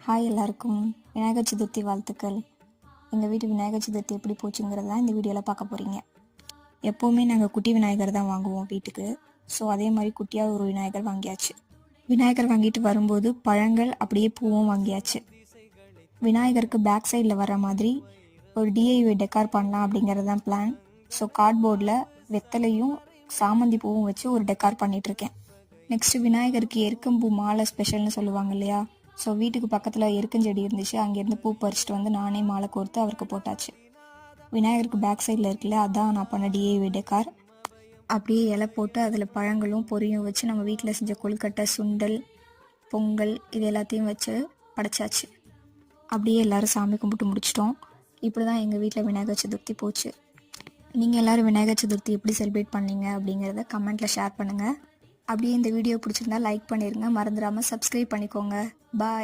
Hi எல்லாருக்கும் விநாயகர் சதுர்த்தி வாழ்த்துக்கள். எங்கள் வீட்டு விநாயகர் சதுர்த்தி எப்படி போச்சுங்கிறது தான் இந்த வீடியோவில் பார்க்க போகிறீங்க. எப்போவுமே நாங்கள் குட்டி விநாயகர் தான் வாங்குவோம் வீட்டுக்கு. ஸோ அதே மாதிரி குட்டியாக ஒரு விநாயகர் வாங்கியாச்சு. விநாயகர் வாங்கிட்டு வரும்போது பழங்கள் அப்படியே பூவும் வாங்கியாச்சு. விநாயகருக்கு பேக் சைடில் வர மாதிரி ஒரு டிஐஒய் டெக்கார் பண்ணலாம் அப்படிங்கிறது தான் பிளான். ஸோ கார்ட்போர்டில் வெத்தலையும் சாமந்தி பூவும் வச்சு ஒரு டெக்கார் பண்ணிகிட்ருக்கேன். நெக்ஸ்ட்டு விநாயகருக்கு எருக்கம்பூ மாலை ஸ்பெஷல்னு சொல்லுவாங்க இல்லையா. ஸோ வீட்டுக்கு பக்கத்தில் எருக்கஞ்செடி இருந்துச்சு, அங்கேருந்து பூ பறிச்சிட்டு வந்து நானே மாலை கோர்த்து அவருக்கு போட்டாச்சு. விநாயகருக்கு பேக் சைடில் இருக்குல்ல, அதான் நான் பண்ண டிஐஒய் டெக்கார். அப்படியே இலை போட்டு அதில் பழங்களும் பொரியும் வச்சு நம்ம வீட்டில் செஞ்ச கொழுக்கட்டை, சுண்டல், பொங்கல் இது எல்லாத்தையும் வச்சு படைச்சாச்சு. அப்படியே எல்லோரும் சாமி கும்பிட்டு முடிச்சிட்டோம். இப்படி தான் எங்கள் வீட்டில் விநாயகர் சதுர்த்தி போச்சு. நீங்கள் எல்லோரும் விநாயகர் சதுர்த்தி எப்படி செலிப்ரேட் பண்ணீங்க அப்படிங்கிறத கமெண்ட்டில் ஷேர் பண்ணுங்கள். அப்படியே இந்த வீடியோ பிடிச்சிருந்தா லைக் பண்ணிடுங்க. மறந்துடாமல் சப்ஸ்கிரைப் பண்ணிக்கோங்க. பாய்.